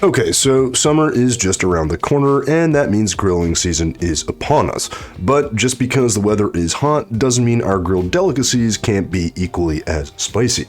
Okay, so summer is just around the corner, and that means grilling season is upon us. But just because the weather is hot doesn't mean our grilled delicacies can't be equally as spicy.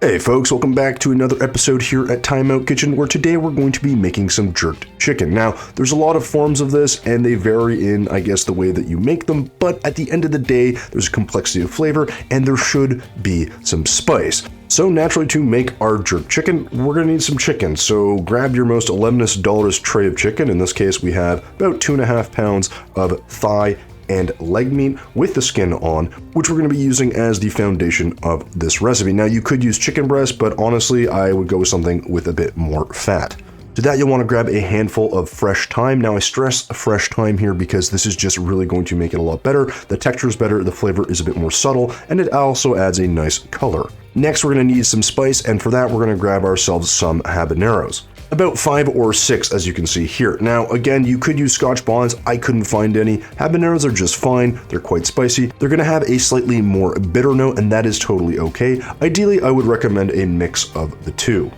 Hey folks, welcome back to another episode here at Timeout Kitchen, where today we're going to be making some jerked chicken. Now, there's a lot of forms of this, and they vary in, I guess, the way that you make them, but at the end of the day, there's a complexity of flavor, and there should be some spice. So naturally, to make our jerk chicken, we're going to need some chicken. So grab your most $11 tray of chicken. In this case, we have about 2.5 pounds of thigh and leg meat with the skin on, which we're going to be using as the foundation of this recipe. Now, you could use chicken breast, but honestly, I would go with something with a bit more fat. To that, you'll want to grab a handful of fresh thyme. Now, I stress fresh thyme here because this is just really going to make it a lot better. The texture is better, the flavor is a bit more subtle, and it also adds a nice color. Next, we're going to need some spice, and for that, we're going to grab ourselves some habaneros. About 5 or 6, as you can see here. Now, again, you could use Scotch bonds. I couldn't find any. Habaneros are just fine. They're quite spicy. They're going to have a slightly more bitter note, and that is totally okay. Ideally, I would recommend a mix of the two.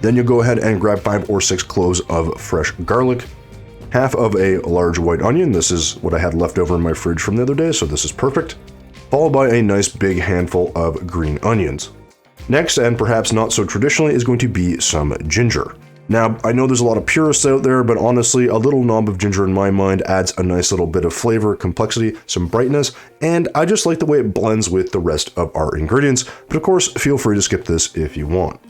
Then you'll go ahead and grab 5 or 6 cloves of fresh garlic, half of a large white onion. This is what I had left over in my fridge from the other day, so this is perfect. Followed by a nice big handful of green onions. Next, and perhaps not so traditionally, is going to be some ginger. Now, I know there's a lot of purists out there, but honestly, a little knob of ginger in my mind adds a nice little bit of flavor, complexity, some brightness, and I just like the way it blends with the rest of our ingredients, but of course, feel free to skip this if you want.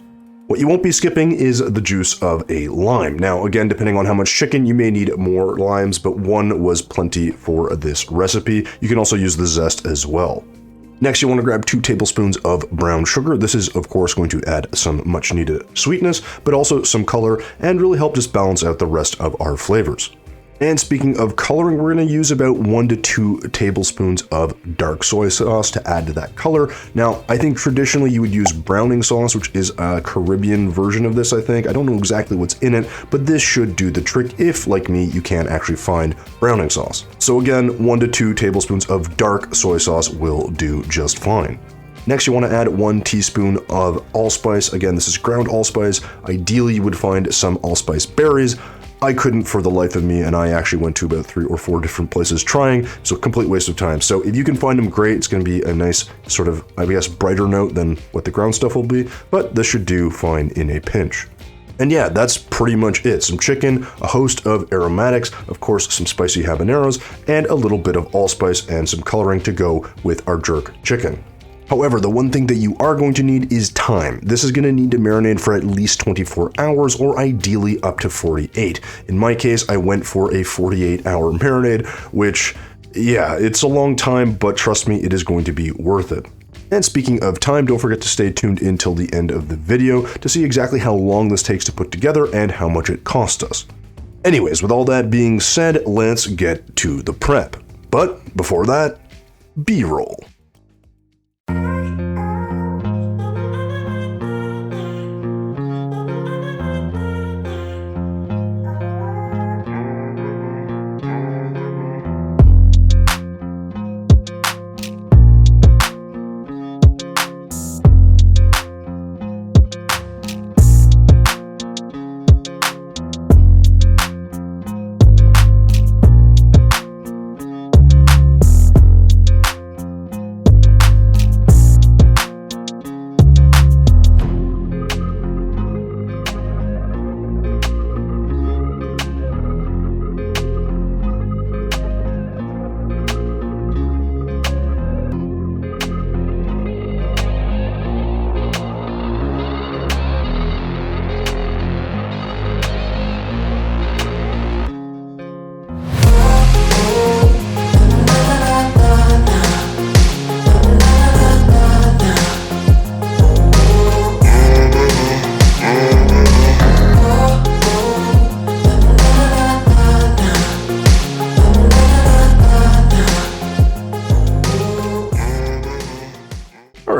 What you won't be skipping is the juice of a lime. Now, again, depending on how much chicken, you may need more limes, but 1 was plenty for this recipe. You can also use the zest as well. Next, you want to grab 2 tablespoons of brown sugar. This is, of course, going to add some much needed sweetness, but also some color and really help just balance out the rest of our flavors. And speaking of coloring, we're going to use about 1 to 2 tablespoons of dark soy sauce to add to that color. Now, I think traditionally you would use browning sauce, which is a Caribbean version of this, I think. I don't know exactly what's in it, but this should do the trick if, like me, you can't actually find browning sauce. So again, 1 to 2 tablespoons of dark soy sauce will do just fine. Next, you want to add 1 teaspoon of allspice. Again, this is ground allspice. Ideally, you would find some allspice berries. I couldn't for the life of me, and I actually went to about 3 or 4 different places trying, so complete waste of time. So if you can find them, great. It's going to be a nice sort of, I guess, brighter note than what the ground stuff will be, but this should do fine in a pinch. And yeah, that's pretty much it. Some chicken, a host of aromatics, of course, some spicy habaneros, and a little bit of allspice and some coloring to go with our jerk chicken. However, the one thing that you are going to need is time. This is going to need to marinate for at least 24 hours or ideally up to 48. In my case, I went for a 48-hour marinade, which, yeah, it's a long time, but trust me, it is going to be worth it. And speaking of time, don't forget to stay tuned until the end of the video to see exactly how long this takes to put together and how much it cost us. Anyways, with all that being said, let's get to the prep. But before that, B-roll.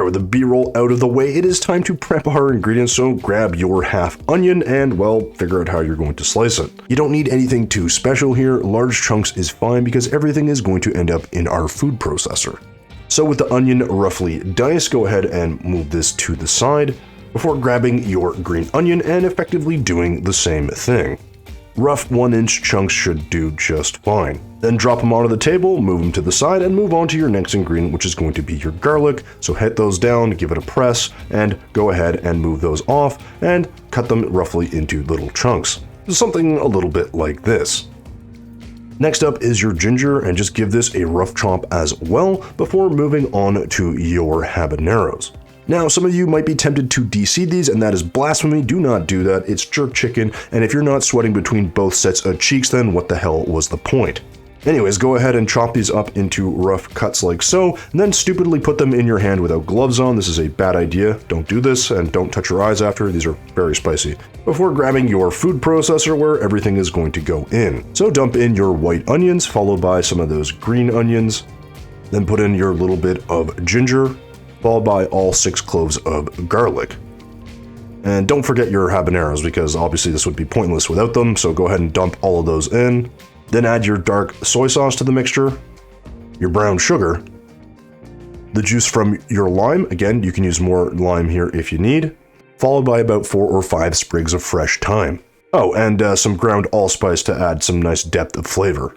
With the B-roll out of the way, it is time to prep our ingredients, so grab your half onion and, well, figure out how you're going to slice it. You don't need anything too special here. Large chunks is fine because everything is going to end up in our food processor. So with the onion roughly diced, go ahead and move this to the side. before grabbing your green onion and effectively doing the same thing. Rough 1-inch chunks should do just fine. Then drop them onto the table, move them to the side, and move on to your next ingredient, which is going to be your garlic. So hit those down, give it a press, and go ahead and move those off, and cut them roughly into little chunks. Something a little bit like this. Next up is your ginger, and just give this a rough chop as well before moving on to your habaneros. Now, some of you might be tempted to deseed these, and that is blasphemy. Do not do that. It's jerk chicken, and if you're not sweating between both sets of cheeks, then what the hell was the point? Anyways, go ahead and chop these up into rough cuts like so, and then stupidly put them in your hand without gloves on. This is a bad idea. Don't do this, and don't touch your eyes after. These are very spicy. Before grabbing your food processor where everything is going to go in. So dump in your white onions, followed by some of those green onions. Then put in your little bit of ginger, followed by all 6 cloves of garlic. And don't forget your habaneros, because obviously this would be pointless without them, so go ahead and dump all of those in. Then add your dark soy sauce to the mixture, your brown sugar, the juice from your lime, again you can use more lime here if you need, followed by about 4 or 5 sprigs of fresh thyme. Oh, and some ground allspice to add some nice depth of flavor.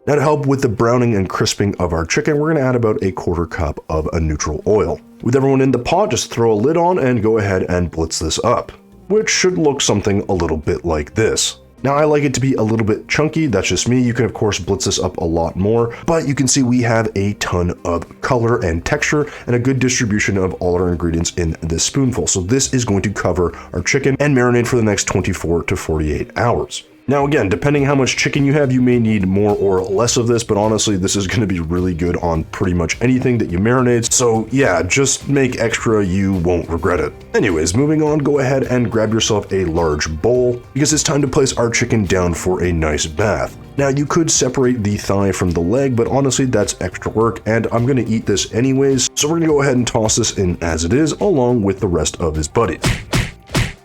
Now to help with the browning and crisping of our chicken, we're going to add about a 1/4 cup of a neutral oil. With everyone in the pot, just throw a lid on and go ahead and blitz this up, which should look something a little bit like this. Now I like it to be a little bit chunky, that's just me. You can of course blitz this up a lot more, but you can see we have a ton of color and texture and a good distribution of all our ingredients in this spoonful. So this is going to cover our chicken and marinate for the next 24 to 48 hours. Now again, depending how much chicken you have, you may need more or less of this, but honestly, this is going to be really good on pretty much anything that you marinate. So yeah, just make extra, you won't regret it. Anyways, moving on, go ahead and grab yourself a large bowl, because it's time to place our chicken down for a nice bath. Now you could separate the thigh from the leg, but honestly that's extra work, and I'm going to eat this anyways, so we're going to go ahead and toss this in as it is, along with the rest of his buddies.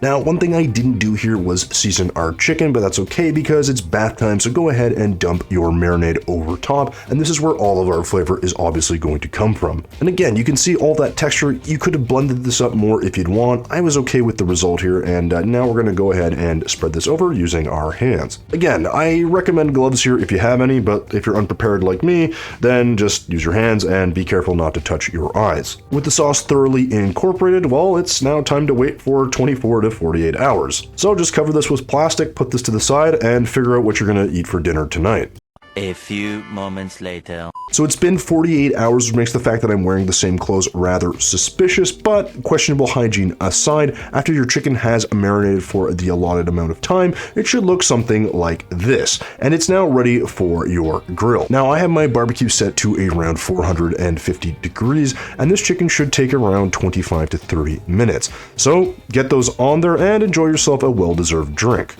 Now, one thing I didn't do here was season our chicken, but that's okay because it's bath time, so go ahead and dump your marinade over top, and this is where all of our flavor is obviously going to come from. And again, you can see all that texture. You could have blended this up more if you'd want. I was okay with the result here, and now we're going to go ahead and spread this over using our hands. Again, I recommend gloves here if you have any, but if you're unprepared like me, then just use your hands and be careful not to touch your eyes. With the sauce thoroughly incorporated, well, it's now time to wait for 24 to 48 hours. So just cover this with plastic, put this to the side, and figure out what you're gonna eat for dinner tonight. A few moments later. So it's been 48 hours, which makes the fact that I'm wearing the same clothes rather suspicious, but questionable hygiene aside, after your chicken has marinated for the allotted amount of time, it should look something like this, and it's now ready for your grill. Now I have my barbecue set to around 450 degrees, and this chicken should take around 25 to 30 minutes. So get those on there and enjoy yourself a well-deserved drink.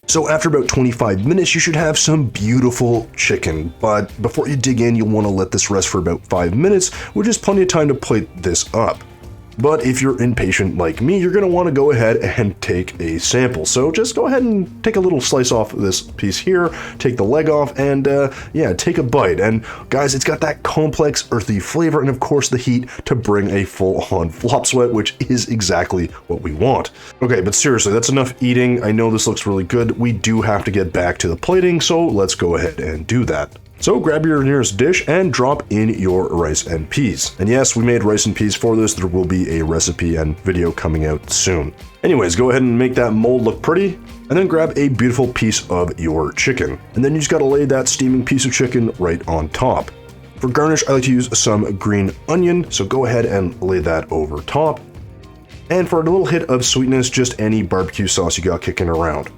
So after about 25 minutes, you should have some beautiful chicken, but before you dig in, you'll want to let this rest for about 5 minutes, which is plenty of time to plate this up. But if you're impatient like me, you're going to want to go ahead and take a sample. So just go ahead and take a little slice off this piece here, take the leg off, and yeah, take a bite. And guys, it's got that complex earthy flavor and of course the heat to bring a full-on flop sweat, which is exactly what we want. Okay, but seriously, that's enough eating. I know this looks really good. We do have to get back to the plating, so let's go ahead and do that. So grab your nearest dish and drop in your rice and peas. And yes, we made rice and peas for this. There will be a recipe and video coming out soon. Anyways, go ahead and make that mold look pretty, and then grab a beautiful piece of your chicken. And then you just gotta lay that steaming piece of chicken right on top. For garnish, I like to use some green onion, so go ahead and lay that over top. And for a little hit of sweetness, just any barbecue sauce you got kicking around.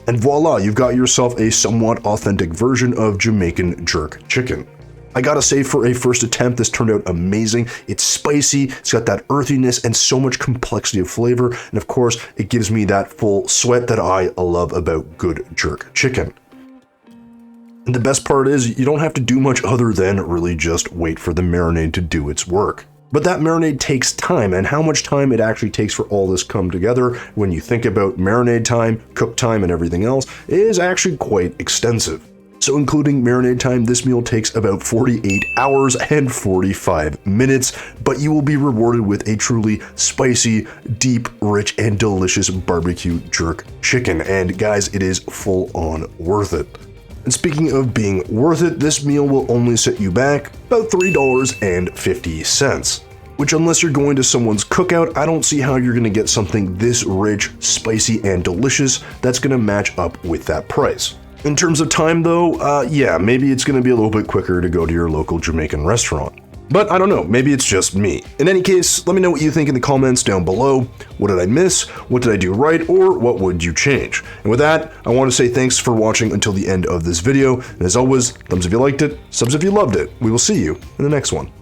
And voila, you've got yourself a somewhat authentic version of Jamaican jerk chicken. I gotta say, for a first attempt, this turned out amazing. It's spicy, it's got that earthiness and so much complexity of flavor, and of course, it gives me that full sweat that I love about good jerk chicken. And the best part is, you don't have to do much other than really just wait for the marinade to do its work. But that marinade takes time, and how much time it actually takes for all this come together when you think about marinade time, cook time, and everything else is actually quite extensive. So including marinade time, this meal takes about 48 hours and 45 minutes, but you will be rewarded with a truly spicy, deep, rich, and delicious barbecue jerk chicken. And guys, it is full on worth it. And speaking of being worth it, this meal will only set you back about $3.50. Which, unless you're going to someone's cookout, I don't see how you're going to get something this rich, spicy, and delicious that's going to match up with that price. In terms of time though, yeah, maybe it's going to be a little bit quicker to go to your local Jamaican restaurant. But I don't know, maybe it's just me. In any case, let me know what you think in the comments down below. What did I miss? What did I do right? Or what would you change? And with that, I want to say thanks for watching until the end of this video. And as always, thumbs if you liked it, subs if you loved it. We will see you in the next one.